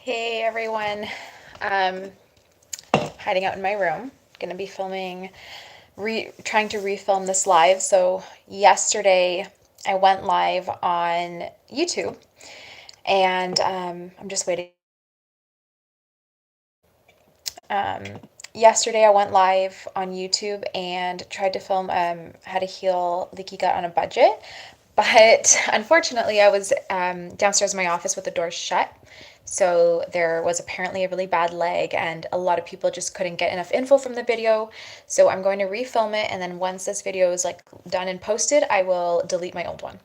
Hey everyone. Um, Hiding out in my room. Gonna be trying to refilm this live. So yesterday I went live on YouTube, and I'm just waiting. Um, Yesterday I went live on YouTube and tried to film how to heal leaky gut on a budget. But unfortunately, I was downstairs in my office with the doors shut. So there was apparently a really bad lag, and a lot of people just couldn't get enough info from the video. So I'm going to refilm it, and then once this video is like done and posted, I will delete my old one.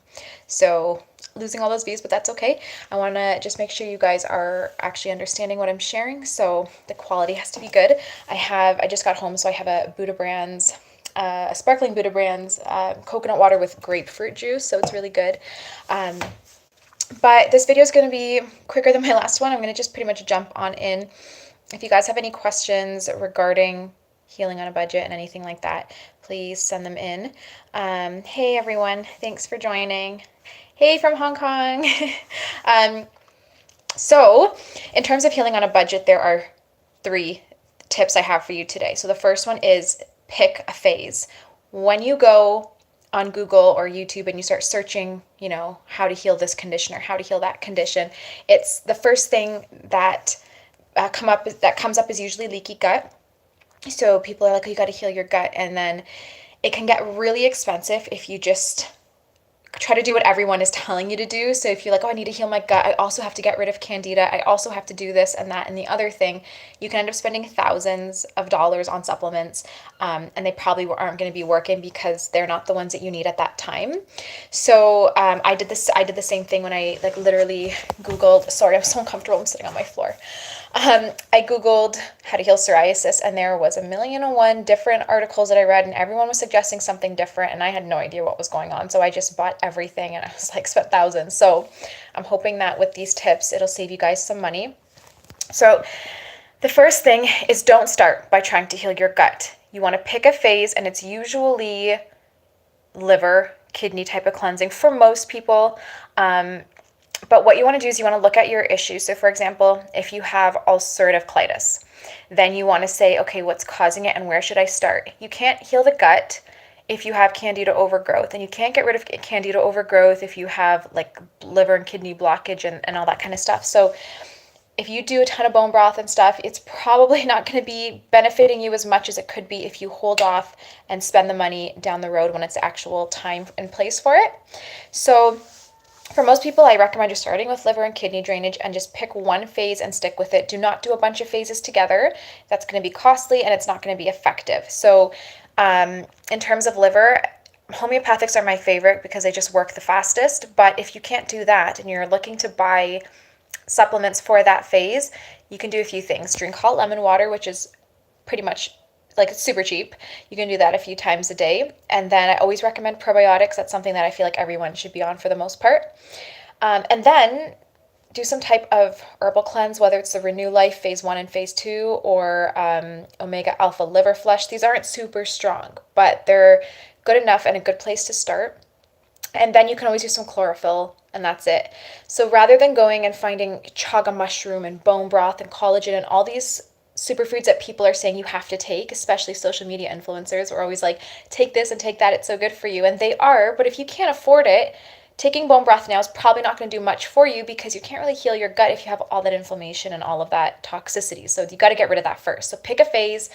So losing all those views, but that's okay. I want to just make sure you guys are actually understanding what I'm sharing. So the quality has to be good. I just got home, so I have a sparkling Buddha Brands coconut water with grapefruit juice, so it's really good. Um, but this video is going to be quicker than my last one. I'm going to just pretty much jump on in. If you guys have any questions regarding healing on a budget and anything like that, please send them in. Hey everyone, thanks for joining. Hey from Hong Kong. um, so, in terms of healing on a budget, there are 3 tips I have for you today. So, the first one is pick a phase. When you go on Google or YouTube and you start searching, how to heal this condition or how to heal that condition, it's the first thing that comes up is usually leaky gut. So people are like, oh, you got to heal your gut, and then it can get really expensive if you just try to do what everyone is telling you to do. So if you're like, oh, I need to heal my gut, I also have to get rid of candida, I also have to do this and that and the other thing, you can end up spending thousands of dollars on supplements, and they probably aren't going to be working because they're not the ones that you need at that time. So I did the same thing when I like literally Googled. Sorry, I'm so uncomfortable. I'm sitting on my floor. I Googled how to heal psoriasis, and there was 1,000,001 different articles that I read, and everyone was suggesting something different, and I had no idea what was going on. So I just bought everything, and I was like, spent thousands. So I'm hoping that with these tips, it'll save you guys some money. So the first thing is don't start by trying to heal your gut. You want to pick a phase, and it's usually liver, kidney type of cleansing for most people. But what you want to do is you want to look at your issue. So, for example, if you have ulcerative colitis, then you want to say, okay, what's causing it and where should I start? You can't heal the gut if you have candida overgrowth, and you can't get rid of candida overgrowth if you have like liver and kidney blockage and all that kind of stuff. So, if you do a ton of bone broth and stuff, it's probably not going to be benefiting you as much as it could be if you hold off and spend the money down the road when it's actual time and place for it. So, for most people, I recommend just starting with liver and kidney drainage and just pick one phase and stick with it. Do not do a bunch of phases together. That's going to be costly and it's not going to be effective. So, in terms of liver, homeopathics are my favorite because they just work the fastest. But if you can't do that and you're looking to buy supplements for that phase, you can do a few things. Drink hot lemon water, which is pretty much like it's super cheap. You can do that a few times a day. And then I always recommend probiotics. That's something that I feel like everyone should be on for the most part. And then do some type of herbal cleanse, whether it's the Renew Life phase 1 and phase 2 or omega alpha liver flush. These aren't super strong, but they're good enough and a good place to start. And then you can always use some chlorophyll, and that's it. So rather than going and finding chaga mushroom and bone broth and collagen and all these superfoods that people are saying you have to take, especially social media influencers, are always like, take this and take that, it's so good for you. And they are, but if you can't afford it, taking bone broth now is probably not going to do much for you because you can't really heal your gut if you have all that inflammation and all of that toxicity. So you got to get rid of that first. So pick a phase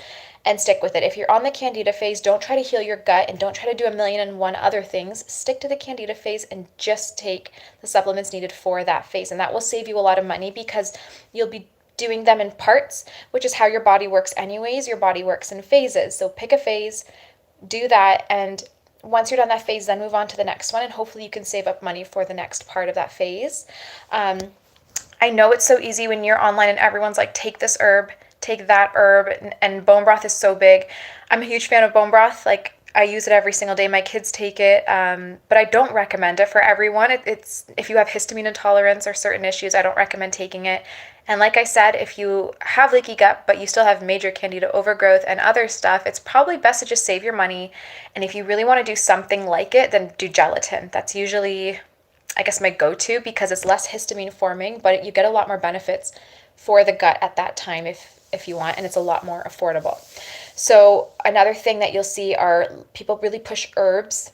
and stick with it. If you're on the candida phase, don't try to heal your gut and don't try to do 1,000,001 other things. Stick to the candida phase and just take the supplements needed for that phase. And that will save you a lot of money because you'll be doing them in parts, which is how your body works anyways. Your body works in phases. So pick a phase, do that, and once you're done that phase, then move on to the next one, and hopefully you can save up money for the next part of that phase. I know it's so easy when you're online and everyone's like, take this herb, take that herb, and bone broth is so big. I'm a huge fan of bone broth. Like, I use it every single day. My kids take it, but I don't recommend it for everyone. It's if you have histamine intolerance or certain issues, I don't recommend taking it. And like I said, if you have leaky gut, but you still have major candida overgrowth and other stuff, it's probably best to just save your money. And if you really want to do something like it, then do gelatin. That's usually, I guess, my go-to because it's less histamine forming, but you get a lot more benefits for the gut at that time if you want, and it's a lot more affordable. So another thing that you'll see are people really push herbs,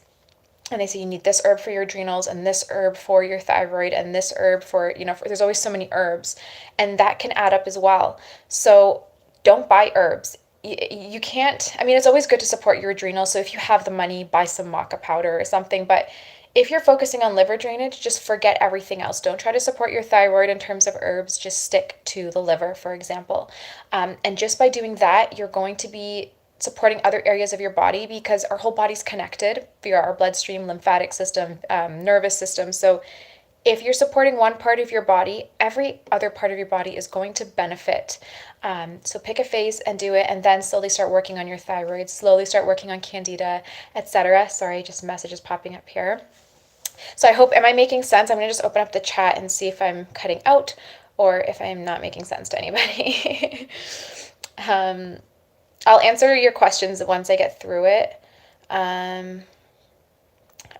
and they say you need this herb for your adrenals and this herb for your thyroid and this herb for, there's always so many herbs, and that can add up as well. So don't buy herbs. You can't, I mean, it's always good to support your adrenals. So if you have the money, buy some maca powder or something. But if you're focusing on liver drainage, just forget everything else. Don't try to support your thyroid in terms of herbs. Just stick to the liver, for example. And just by doing that, you're going to be supporting other areas of your body, because our whole body's connected via our bloodstream, lymphatic system, nervous system. So if you're supporting one part of your body, every other part of your body is going to benefit. So pick a phase and do it, and then slowly start working on your thyroid, slowly start working on candida, etc. Sorry, just messages popping up here. So I hope, am I making sense? I'm going to just open up the chat and see if I'm cutting out or if I'm not making sense to anybody. I'll answer your questions once I get through it.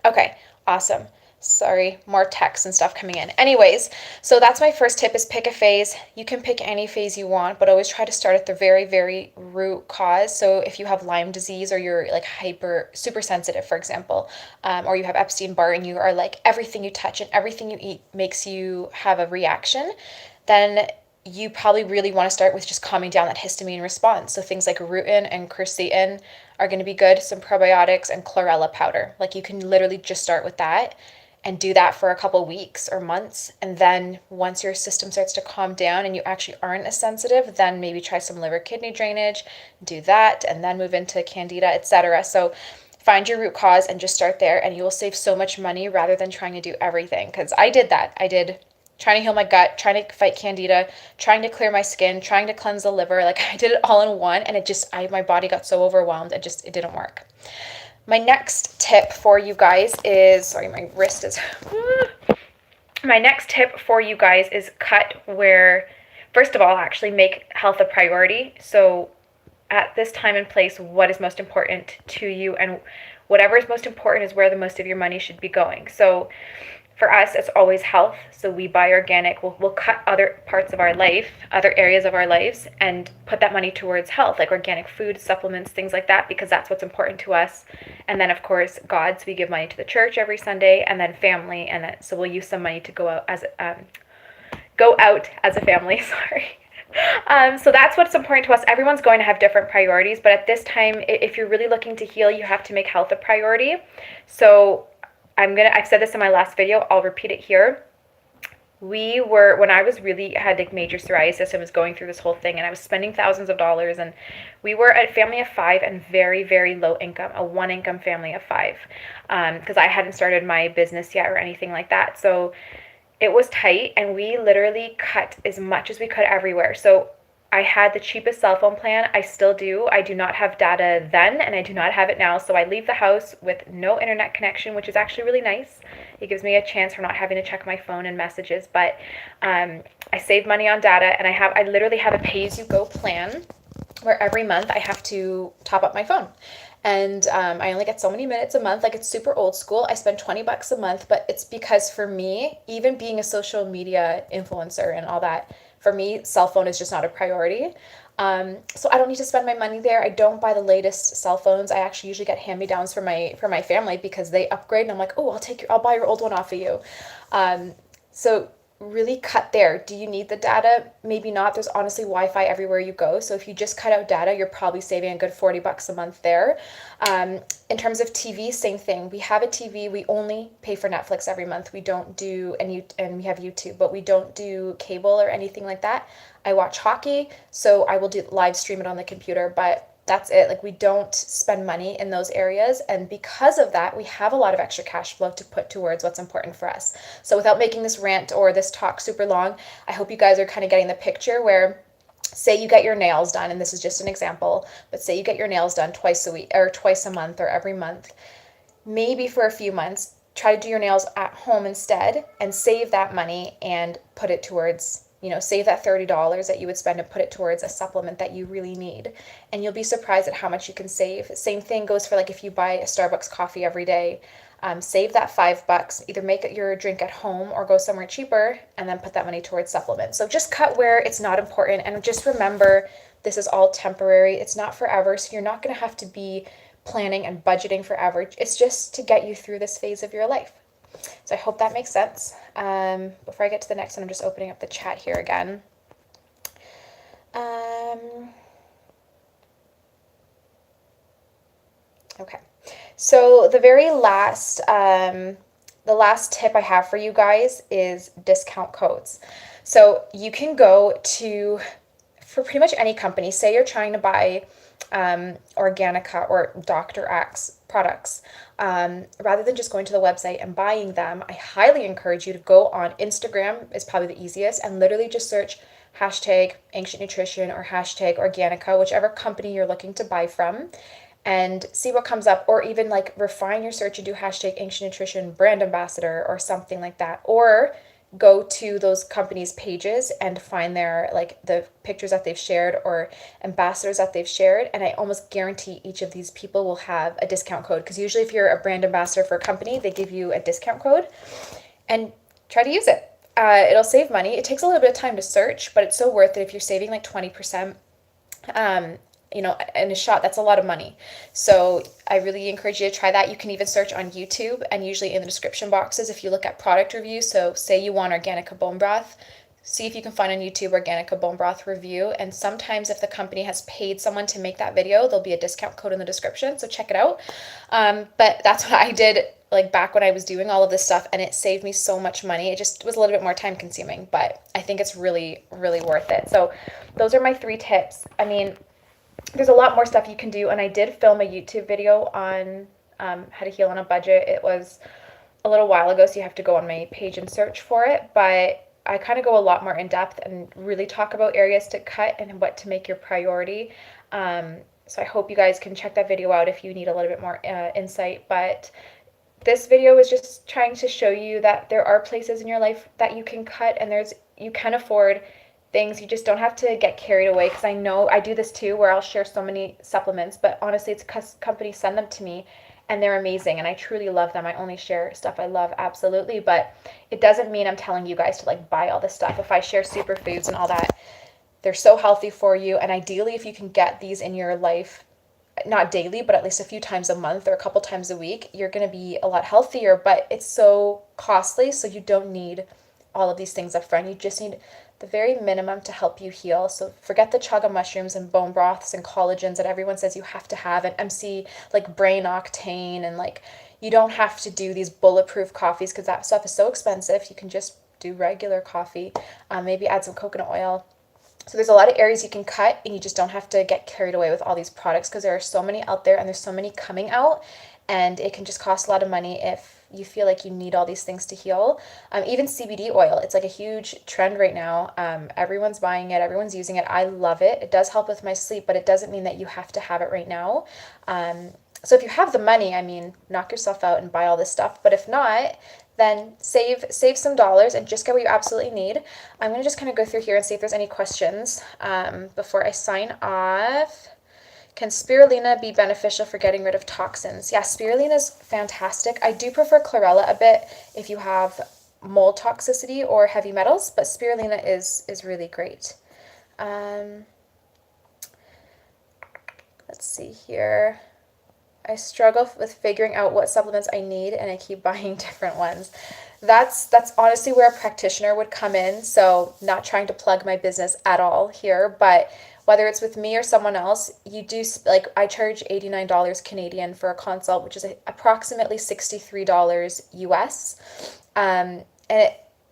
Okay, awesome. Sorry, more text and stuff coming in. Anyways, so that's my first tip, is pick a phase. You can pick any phase you want, but always try to start at the very, very root cause. So if you have Lyme disease, or you're like super sensitive, for example, or you have Epstein-Barr and you are like, everything you touch and everything you eat makes you have a reaction, then you probably really want to start with just calming down that histamine response. So things like rutin and quercetin are going to be good, some probiotics and chlorella powder. Like you can literally just start with that and do that for a couple weeks or months. And then once your system starts to calm down and you actually aren't as sensitive, then maybe try some liver kidney drainage, do that, and then move into candida, etc. So find your root cause and just start there, and you will save so much money rather than trying to do everything. Because I did that. I did trying to heal my gut, trying to fight candida, trying to clear my skin, trying to cleanse the liver. Like I did it all in one, and my body got so overwhelmed, it didn't work. My next tip for you guys is, sorry, my wrist is, my next tip for you guys is cut where, first of all, actually make health a priority. So at this time and place, what is most important to you, and whatever is most important is where the most of your money should be going. So for us, it's always health. So we buy organic. We'll cut other parts of our life, other areas of our lives, and put that money towards health, like organic food, supplements, things like that, because that's what's important to us. And then, of course, God. So we give money to the church every Sunday, and then family, and then so we'll use some money to go out as a family. Sorry. So that's what's important to us. Everyone's going to have different priorities, but at this time, if you're really looking to heal, you have to make health a priority. So I've said this in my last video, I'll repeat it here. When I had like major psoriasis and was going through this whole thing, and I was spending thousands of dollars, and we were a family of 5 and very, very low income, a 1-income family of 5, because I hadn't started my business yet or anything like that. So it was tight, and we literally cut as much as we could everywhere. So I had the cheapest cell phone plan. I still do. I do not have data then, and I do not have it now. So I leave the house with no internet connection, which is actually really nice. It gives me a chance for not having to check my phone and messages. But I save money on data, and I literally have a pay-as-you-go plan where every month I have to top up my phone. And I only get so many minutes a month. Like, it's super old school. I spend $20 a month, but it's because for me, even being a social media influencer and all that, for me, cell phone is just not a priority. So I don't need to spend my money there. I don't buy the latest cell phones. I actually usually get hand-me-downs for my family because they upgrade, and I'm like, oh, I'll buy your old one off of you. So really cut there. Do you need the data? Maybe not. There's honestly Wi-Fi everywhere you go. So if you just cut out data, you're probably saving a good $40 a month there. In terms of TV, same thing. We have a TV. We only pay for Netflix every month. We don't do and we have YouTube, but we don't do cable or anything like that. I watch hockey, so I will live stream it on the computer, but that's it. Like, we don't spend money in those areas, and because of that, we have a lot of extra cash flow to put towards what's important for us. So without making this rant or this talk super long, I hope you guys are kind of getting the picture where, say you get your nails done, and this is just an example, but say you get your nails done twice a week or twice a month or every month. Maybe for a few months, try to do your nails at home instead and save that money and put it towards, save that $30 that you would spend and put it towards a supplement that you really need. And you'll be surprised at how much you can save. Same thing goes for, like, if you buy a Starbucks coffee every day. Save that $5, either make it your drink at home or go somewhere cheaper, and then put that money towards supplements. So just cut where it's not important, and just remember this is all temporary. It's not forever, so you're not going to have to be planning and budgeting forever. It's just to get you through this phase of your life. So I hope that makes sense. Before I get to the next one, I'm just opening up the chat here again. Okay. So the very last, the last tip I have for you guys is discount codes. So you can go to, for pretty much any company, say you're trying to buy Organica or Dr. Axe products, rather than just going to the website and buying them, I highly encourage you to go on Instagram, is probably the easiest, and literally just search hashtag ancient nutrition or hashtag Organica, whichever company you're looking to buy from, and see what comes up, or even like refine your search and do hashtag ancient nutrition brand ambassador or something like that, or go to those companies' pages and find their, like, the pictures that they've shared or ambassadors that they've shared, and I almost guarantee each of these people will have a discount code, because usually if you're a brand ambassador for a company, they give you a discount code, and try to use it. It'll save money. It takes a little bit of time to search, but it's so worth it. If you're saving like 20%, you know, in a shot, that's a lot of money. So I really encourage you to try that. You can even search on YouTube, and usually in the description boxes, if you look at product reviews, so say you want Organica bone broth, see if you can find on YouTube Organica bone broth review. And sometimes if the company has paid someone to make that video, there'll be a discount code in the description. So check it out. But that's what I did like back when I was doing all of this stuff, and it saved me so much money. It just was a little bit more time consuming, but I think it's really, really worth it. So those are my 3 tips. I mean, there's a lot more stuff you can do, and I did film a YouTube video on how to heal on a budget. It was a little while ago, so you have to go on my page and search for it, but I kind of go a lot more in depth and really talk about areas to cut and what to make your priority. So I hope you guys can check that video out if you need a little bit more insight, but this video is just trying to show you that there are places in your life that you can cut, and you can afford things. You just don't have to get carried away, because I know I do this too, where I'll share so many supplements, but honestly, it's because companies send them to me and they're amazing and I truly love them. I only share stuff I love, absolutely, but it doesn't mean I'm telling you guys to like buy all this stuff. If I share superfoods and all that, they're so healthy for you, and ideally if you can get these in your life, not daily, but at least a few times a month or a couple times a week, you're going to be a lot healthier. But it's so costly, so you don't need all of these things up front. You just need the very minimum to help you heal. So forget the chaga mushrooms and bone broths and collagens that everyone says you have to have, and MC like brain octane, and like you don't have to do these bulletproof coffees, because that stuff is so expensive. You can just do regular coffee, maybe add some coconut oil. So there's a lot of areas you can cut, and you just don't have to get carried away with all these products, because there are so many out there and there's so many coming out, and it can just cost a lot of money if you feel like you need all these things to heal. Even CBD oil, it's like a huge trend right now. Everyone's buying it, everyone's using it. I love it. It does help with my sleep, but it doesn't mean that you have to have it right now. So if you have the money, I mean, knock yourself out and buy all this stuff. But if not, then save some dollars and just get what you absolutely need. I'm going to just kind of go through here and see if there's any questions before I sign off. Can spirulina be beneficial for getting rid of toxins? Yeah, spirulina is fantastic. I do prefer chlorella a bit if you have mold toxicity or heavy metals, but spirulina is really great. Let's see here. I struggle with figuring out what supplements I need, and I keep buying different ones. That's honestly where a practitioner would come in. So not trying to plug my business at all here, but whether it's with me or someone else, you do, like, I charge $89 Canadian for a consult, which is approximately $63 US. And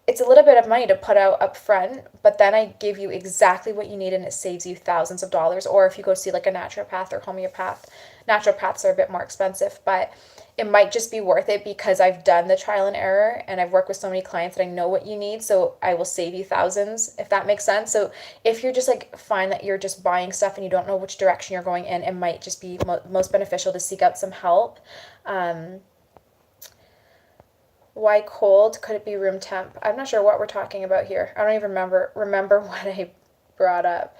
it's a little bit of money to put out up front, but then I give you exactly what you need, and it saves you thousands of dollars. Or if you go see like a naturopath or homeopath, naturopaths are a bit more expensive, but it might just be worth it because I've done the trial and error, and I've worked with so many clients that I know what you need, so I will save you thousands, if that makes sense. So if you're just like, find that you're just buying stuff and you don't know which direction you're going in, it might just be most beneficial to seek out some help. Why cold? Could it be room temp? I'm not sure what we're talking about here. I don't even remember what I brought up.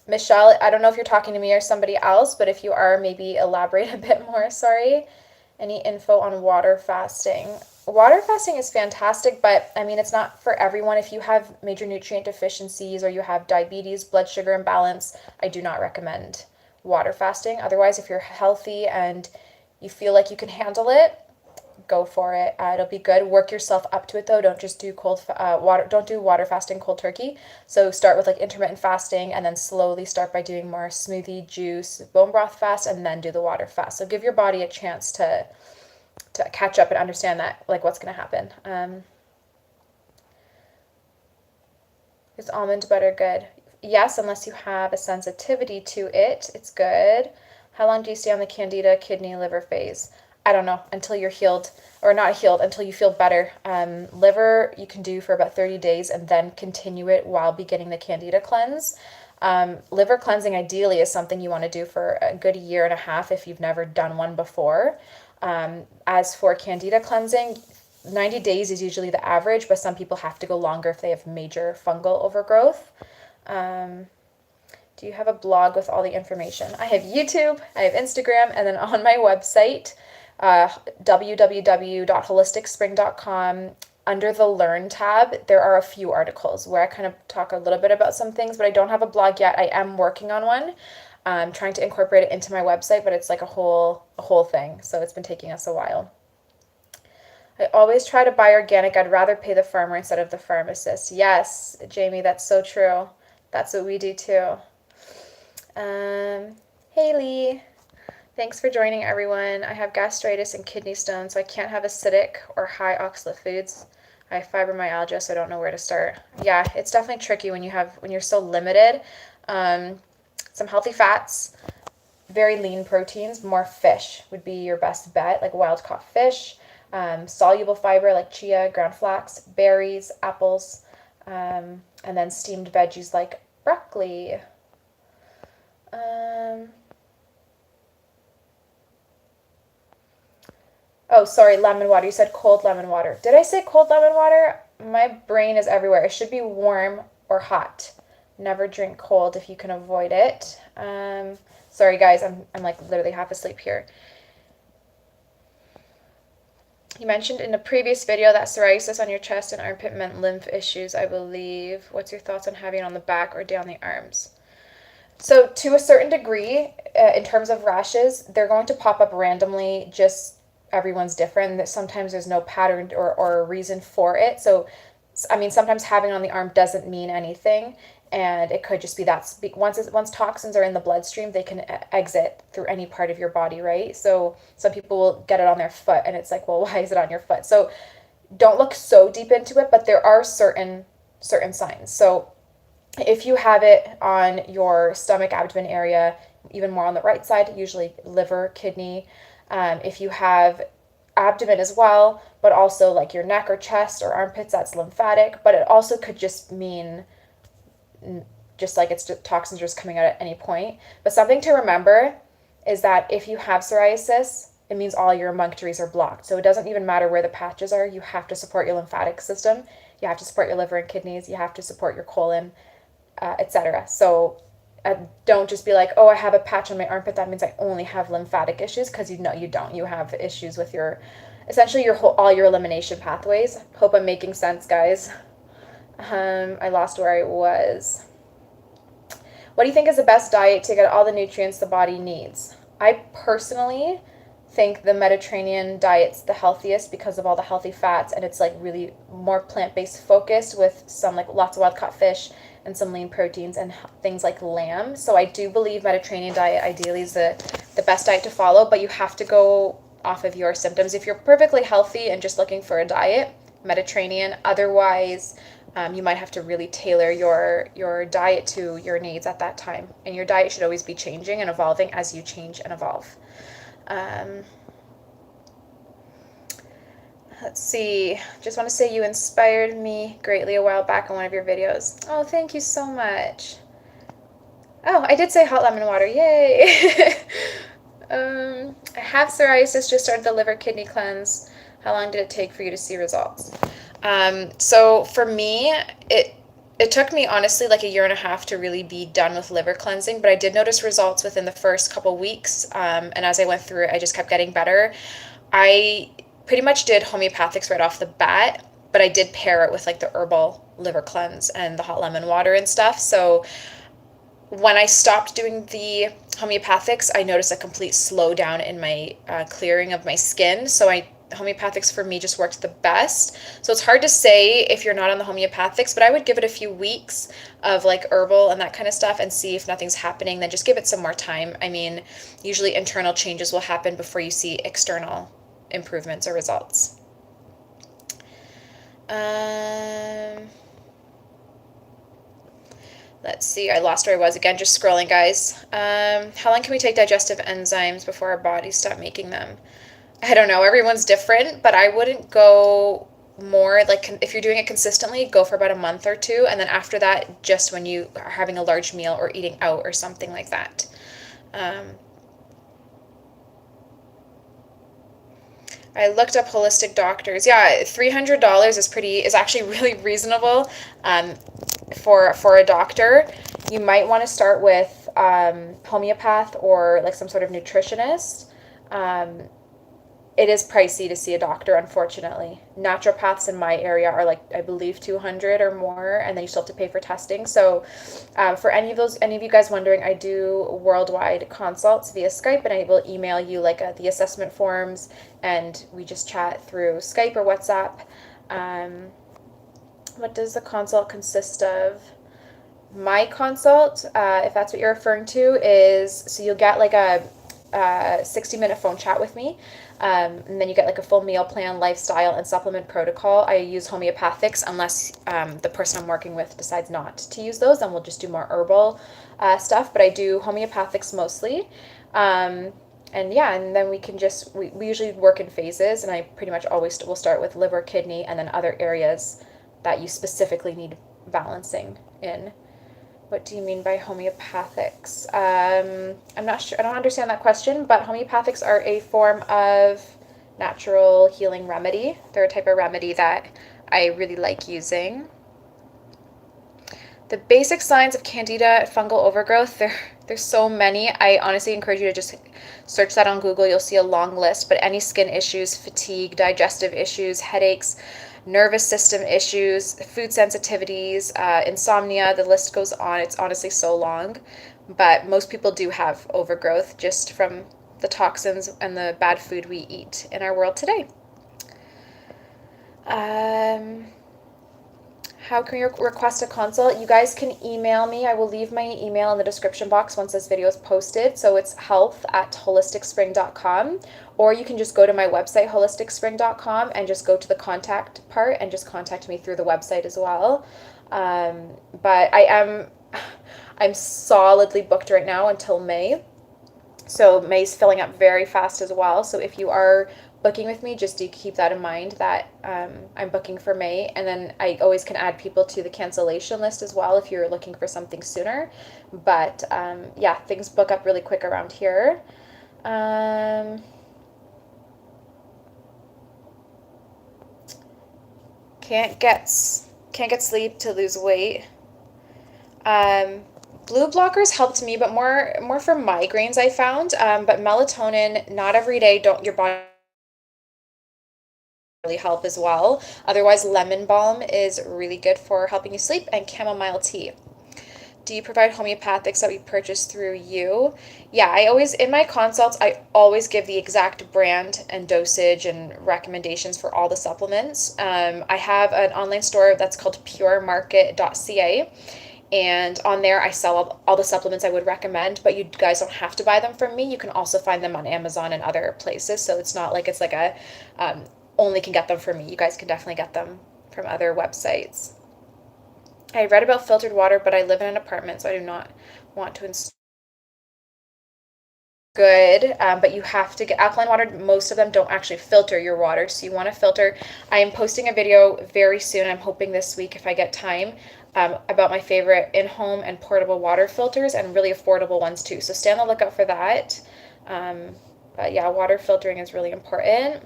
Michelle, I don't know if you're talking to me or somebody else, but if you are, maybe elaborate a bit more. Sorry. Any info on water fasting? Water fasting is fantastic, but I mean, it's not for everyone. If you have major nutrient deficiencies or you have diabetes, blood sugar imbalance, I do not recommend water fasting. Otherwise, if you're healthy and you feel like you can handle it, go for it. It'll be good. Work yourself up to it though. Don't just do cold water. Don't do water fasting cold turkey. So start with like intermittent fasting, and then slowly start by doing more smoothie, juice, bone broth fast, and then do the water fast. So give your body a chance to catch up and understand that like what's going to happen. Is almond butter good? Yes, unless you have a sensitivity to it, it's good. How long do you stay on the candida, kidney, liver phase? I don't know, until you're healed, or not healed, until you feel better. Liver you can do for about 30 days and then continue it while beginning the candida cleanse. Liver cleansing ideally is something you want to do for a good year and a half if you've never done one before. As for candida cleansing, 90 days is usually the average, but some people have to go longer if they have major fungal overgrowth. Do you have a blog with all the information? I have YouTube, I have Instagram, and then on my website, www.holisticspring.com, under the Learn tab, there are a few articles where I kind of talk a little bit about some things, but I don't have a blog yet. I am working on one. I'm trying to incorporate it into my website, but it's like a whole thing, so it's been taking us a while. I always try to buy organic. I'd rather pay the farmer instead of the pharmacist. Yes, Jamie, that's so true. That's what we do too. Haley, thanks for joining, everyone. I have gastritis and kidney stones, so I can't have acidic or high oxalate foods. I have fibromyalgia, so I don't know where to start. Yeah, it's definitely tricky when you're so limited. Some healthy fats, very lean proteins, more fish would be your best bet, like wild caught fish. Soluble fiber like chia, ground flax, berries, apples, and then steamed veggies like broccoli. Oh, sorry, lemon water. You said cold lemon water. Did I say cold lemon water? My brain is everywhere. It should be warm or hot. Never drink cold if you can avoid it. Sorry, guys. I'm like literally half asleep here. You mentioned in a previous video that psoriasis on your chest and armpit meant lymph issues, I believe. What's your thoughts on having it on the back or down the arms? So to a certain degree, in terms of rashes, they're going to pop up randomly. Just everyone's different. Sometimes there's no pattern or reason for it. So, I mean, sometimes having it on the arm doesn't mean anything. And it could just be that once toxins are in the bloodstream, they can exit through any part of your body, right? So some people will get it on their foot, and it's like, well, why is it on your foot? So don't look so deep into it, but there are certain signs. So if you have it on your stomach, abdomen area, even more on the right side, usually liver, kidney. If you have abdomen as well, but also like your neck or chest or armpits, that's lymphatic. But it also could just mean just like it's just toxins just coming out at any point. But something to remember is that if you have psoriasis, it means all your emunctories are blocked. So it doesn't even matter where the patches are. You have to support your lymphatic system. You have to support your liver and kidneys. You have to support your colon, etc. So don't just be like, oh, I have a patch on my armpit. That means I only have lymphatic issues, because you don't. You have issues with essentially all your elimination pathways. Hope I'm making sense, guys. I lost where I was. What do you think is the best diet to get all the nutrients the body needs? I personally think the Mediterranean diet's the healthiest because of all the healthy fats, and it's like really more plant-based focused with some like lots of wild-caught fish and some lean proteins and things like lamb. So I do believe Mediterranean diet ideally is the best diet to follow, but you have to go off of your symptoms. If you're perfectly healthy and just looking for a diet, Mediterranean. Otherwise, you might have to really tailor your diet to your needs at that time. And your diet should always be changing and evolving as you change and evolve. Let's see. Just want to say you inspired me greatly a while back in one of your videos. Oh, thank you so much. Oh, I did say hot lemon water. Yay! I have psoriasis, just started the liver kidney cleanse. How long did it take for you to see results? So for me, it took me honestly like a year and a half to really be done with liver cleansing, but I did notice results within the first couple weeks. And as I went through it, I just kept getting better. I pretty much did homeopathics right off the bat, but I did pair it with like the herbal liver cleanse and the hot lemon water and stuff. So when I stopped doing the homeopathics, I noticed a complete slowdown in my clearing of my skin. So homeopathics for me just worked the best. So it's hard to say if you're not on the homeopathics, but I would give it a few weeks of like herbal and that kind of stuff and see if nothing's happening. Then just give it some more time. I mean, usually internal changes will happen before you see external improvements or results. Um, Let's see, I lost where I was again, just scrolling, guys. How long can we take digestive enzymes before our bodies stop making them? I don't know, everyone's different, but I wouldn't go more, like if you're doing it consistently, go for about a month or two, and then after that, just when you are having a large meal or eating out or something like that. Um, I looked up holistic doctors. Yeah, $300 is actually really reasonable for a doctor. You might want to start with homeopath or like some sort of nutritionist. Um, it is pricey to see a doctor, unfortunately. Naturopaths in my area are like, I believe, 200 or more, and then you still have to pay for testing. So, for any of you guys wondering, I do worldwide consults via Skype, and I will email you like the assessment forms, and we just chat through Skype or WhatsApp. Um, what does the consult consist of? My consult, if that's what you're referring to, is so you'll get like a 60-minute phone chat with me. And then you get like a full meal plan, lifestyle, and supplement protocol. I use homeopathics unless the person I'm working with decides not to use those, then we'll just do more herbal stuff. But I do homeopathics mostly. And yeah, and then we usually work in phases, and I pretty much always will start with liver, kidney, and then other areas that you specifically need balancing in. What do you mean by homeopathics? I'm not sure. I don't understand that question, but homeopathics are a form of natural healing remedy. They're a type of remedy that I really like using. The basic signs of candida fungal overgrowth, there's so many. I honestly encourage you to just search that on Google. You'll see a long list, but any skin issues, fatigue, digestive issues, headaches, nervous system issues, food sensitivities, insomnia, the list goes on. It's honestly so long, but most people do have overgrowth just from the toxins and the bad food we eat in our world today. Um, how can we request a consult? You guys can email me. I will leave my email in the description box once this video is posted. So it's health@holisticspring.com, or you can just go to my website, holisticspring.com, and just go to the contact part and just contact me through the website as well. But I'm solidly booked right now until May. So May's filling up very fast as well. So if you are booking with me, just do keep that in mind that I'm booking for May. And then I always can add people to the cancellation list as well if you're looking for something sooner. But yeah, things book up really quick around here. Can't get sleep to lose weight. Blue blockers helped me, but more for migraines I found. But melatonin, not every day. Don't your body really help as well. Otherwise, lemon balm is really good for helping you sleep, and chamomile tea. Do you provide homeopathics that we purchase through you? Yeah, in my consults, I always give the exact brand and dosage and recommendations for all the supplements. I have an online store that's called puremarket.ca. And on there, I sell all the supplements I would recommend, but you guys don't have to buy them from me. You can also find them on Amazon and other places. So it's not like it's like only can get them from me. You guys can definitely get them from other websites. I read about filtered water, but I live in an apartment, so I do not want to install. Good, but you have to get alkaline water. Most of them don't actually filter your water, so you want to filter. I am posting a video very soon. I'm hoping this week if I get time. About my favorite in-home and portable water filters and really affordable ones too. So stay on the lookout for that. But yeah, water filtering is really important.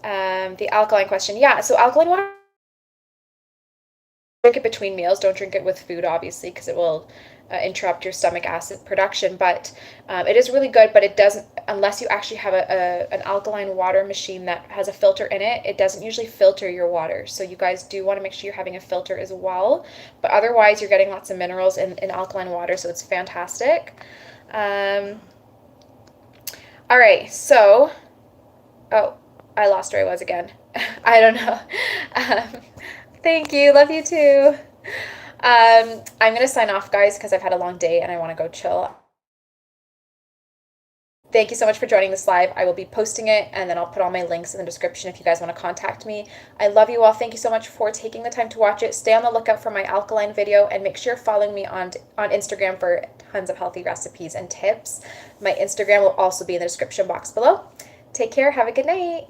The alkaline question. Yeah, so alkaline water Drink it between meals. Don't drink it with food, obviously, because it will interrupt your stomach acid production. But it is really good, but it doesn't, unless you actually have an alkaline water machine that has a filter in it, it doesn't usually filter your water. So you guys do want to make sure you're having a filter as well. But otherwise, you're getting lots of minerals in alkaline water, so it's fantastic. Um, all right, so, oh, I lost where I was again. I don't know. Um, Thank you. Love you too. I'm gonna sign off, guys, because I've had a long day and I want to go chill. Thank you so much for joining this live. I will be posting it and then I'll put all my links in the description if you guys want to contact me. I love you all. Thank you so much for taking the time to watch it. Stay on the lookout for my alkaline video and make sure you're following me on Instagram for tons of healthy recipes and tips. My Instagram will also be in the description box below. Take care. Have a good night.